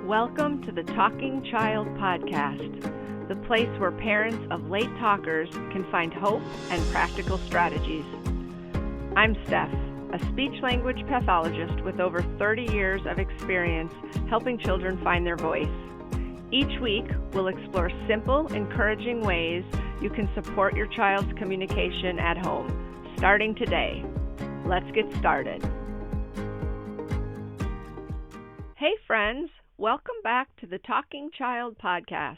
Welcome to the Talking Child Podcast, the place where parents of late talkers can find hope and practical strategies. I'm Steph, a speech-language pathologist with over 30 years of experience helping children find their voice. Each week, we'll explore simple, encouraging ways you can support your child's communication at home, starting today. Let's get started. Hey friends, welcome back to the Talking Child Podcast.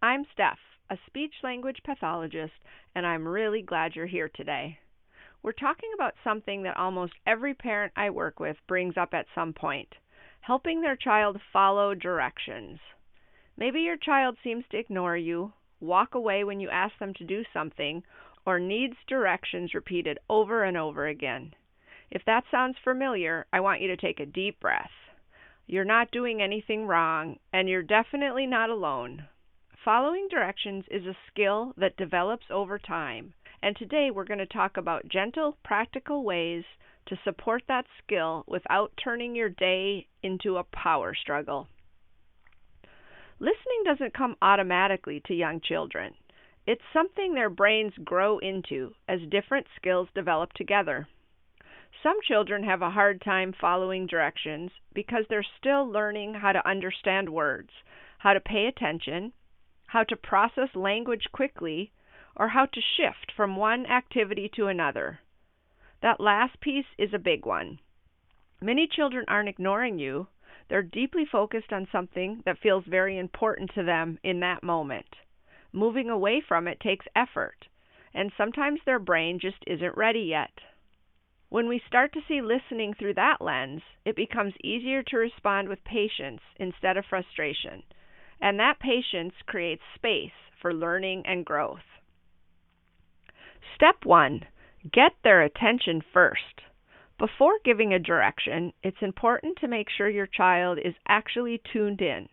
I'm Steph, a speech-language pathologist, and I'm really glad you're here today. We're talking about something that almost every parent I work with brings up at some point, helping their child follow directions. Maybe your child seems to ignore you, walk away when you ask them to do something, or needs directions repeated over and over again. If that sounds familiar, I want you to take a deep breath. You're not doing anything wrong, and you're definitely not alone. Following directions is a skill that develops over time, and today we're going to talk about gentle, practical ways to support that skill without turning your day into a power struggle. Listening doesn't come automatically to young children. It's something their brains grow into as different skills develop together. Some children have a hard time following directions because they're still learning how to understand words, how to pay attention, how to process language quickly, or how to shift from one activity to another. That last piece is a big one. Many children aren't ignoring you. They're deeply focused on something that feels very important to them in that moment. Moving away from it takes effort, and sometimes their brain just isn't ready yet. When we start to see listening through that lens, it becomes easier to respond with patience instead of frustration, and that patience creates space for learning and growth. Step 1. Get their attention first. Before giving a direction, it's important to make sure your child is actually tuned in.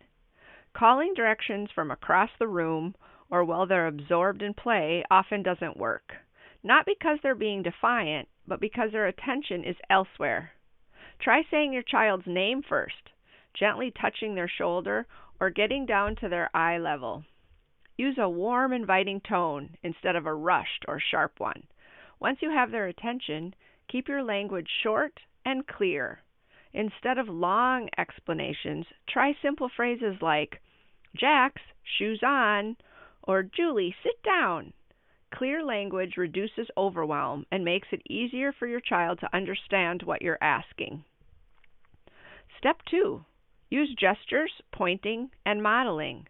Calling directions from across the room or while they're absorbed in play often doesn't work. Not because they're being defiant, but because their attention is elsewhere. Try saying your child's name first, gently touching their shoulder or getting down to their eye level. Use a warm, inviting tone instead of a rushed or sharp one. Once you have their attention, keep your language short and clear. Instead of long explanations, try simple phrases like, "Jax, shoes on," or "Julie, sit down." Clear language reduces overwhelm and makes it easier for your child to understand what you're asking. Step 2. Use gestures, pointing, and modeling.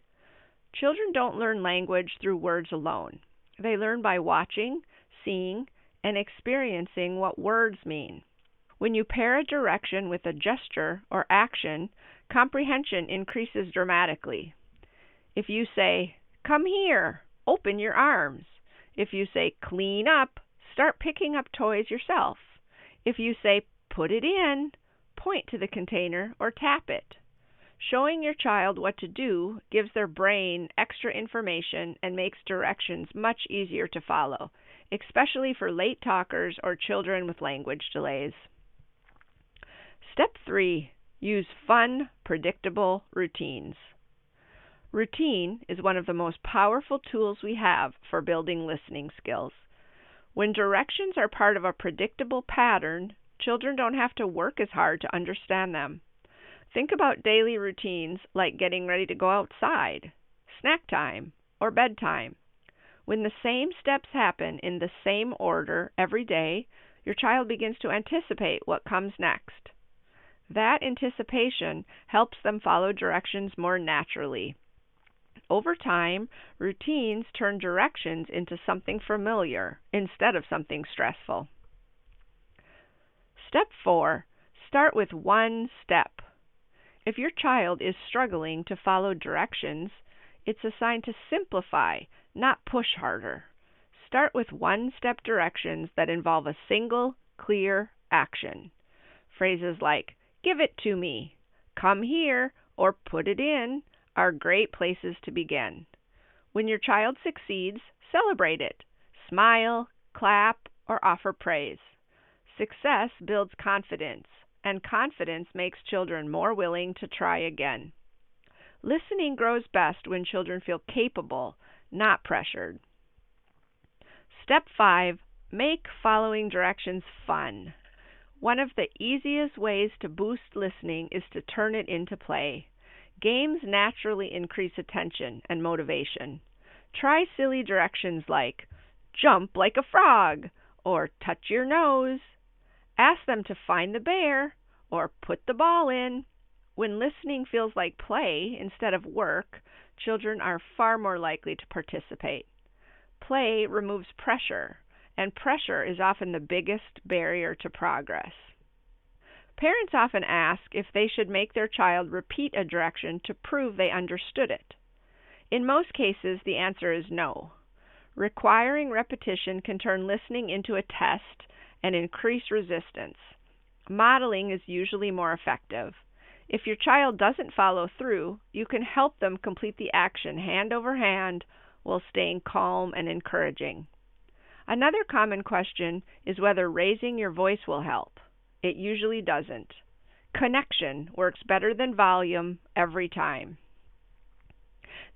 Children don't learn language through words alone. They learn by watching, seeing, and experiencing what words mean. When you pair a direction with a gesture or action, comprehension increases dramatically. If you say, "Come here," open your arms. If you say, "Clean up," start picking up toys yourself. If you say, "Put it in," point to the container or tap it. Showing your child what to do gives their brain extra information and makes directions much easier to follow, especially for late talkers or children with language delays. Step 3. Use fun, predictable routines. Routine is one of the most powerful tools we have for building listening skills. When directions are part of a predictable pattern, children don't have to work as hard to understand them. Think about daily routines like getting ready to go outside, snack time, or bedtime. When the same steps happen in the same order every day, your child begins to anticipate what comes next. That anticipation helps them follow directions more naturally. Over time, routines turn directions into something familiar instead of something stressful. Step 4. Start with one step. If your child is struggling to follow directions, it's a sign to simplify, not push harder. Start with one-step directions that involve a single, clear action. Phrases like, "Give it to me," "Come here," or "Put it in," are great places to begin. When your child succeeds, celebrate it. Smile, clap, or offer praise. Success builds confidence, and confidence makes children more willing to try again. Listening grows best when children feel capable, not pressured. Step 5, make following directions fun. One of the easiest ways to boost listening is to turn it into play. Games naturally increase attention and motivation. Try silly directions like jump like a frog or touch your nose. Ask them to find the bear or put the ball in. When listening feels like play instead of work, children are far more likely to participate. Play removes pressure, and pressure is often the biggest barrier to progress. Parents often ask if they should make their child repeat a direction to prove they understood it. In most cases, the answer is no. Requiring repetition can turn listening into a test and increase resistance. Modeling is usually more effective. If your child doesn't follow through, you can help them complete the action hand over hand while staying calm and encouraging. Another common question is whether raising your voice will help. It usually doesn't. Connection works better than volume every time.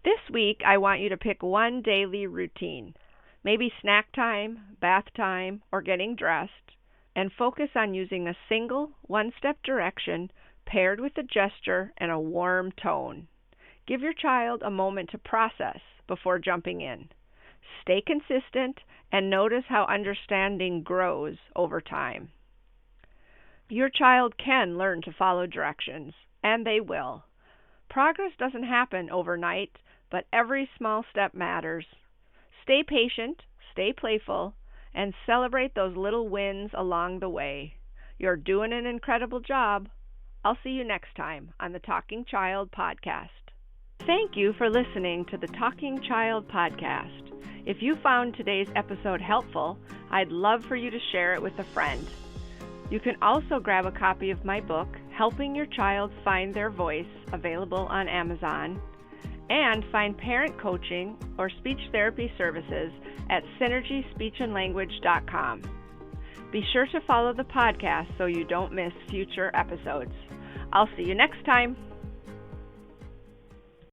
This week, I want you to pick one daily routine, maybe snack time, bath time, or getting dressed, and focus on using a single, one-step direction paired with a gesture and a warm tone. Give your child a moment to process before jumping in. Stay consistent and notice how understanding grows over time. Your child can learn to follow directions, and they will. Progress doesn't happen overnight, but every small step matters. Stay patient, stay playful, and celebrate those little wins along the way. You're doing an incredible job. I'll see you next time on the Talking Child Podcast. Thank you for listening to the Talking Child Podcast. If you found today's episode helpful, I'd love for you to share it with a friend. You can also grab a copy of my book, Helping Your Child Find Their Voice, available on Amazon, and find parent coaching or speech therapy services at synergyspeechandlanguage.com. Be sure to follow the podcast so you don't miss future episodes. I'll see you next time.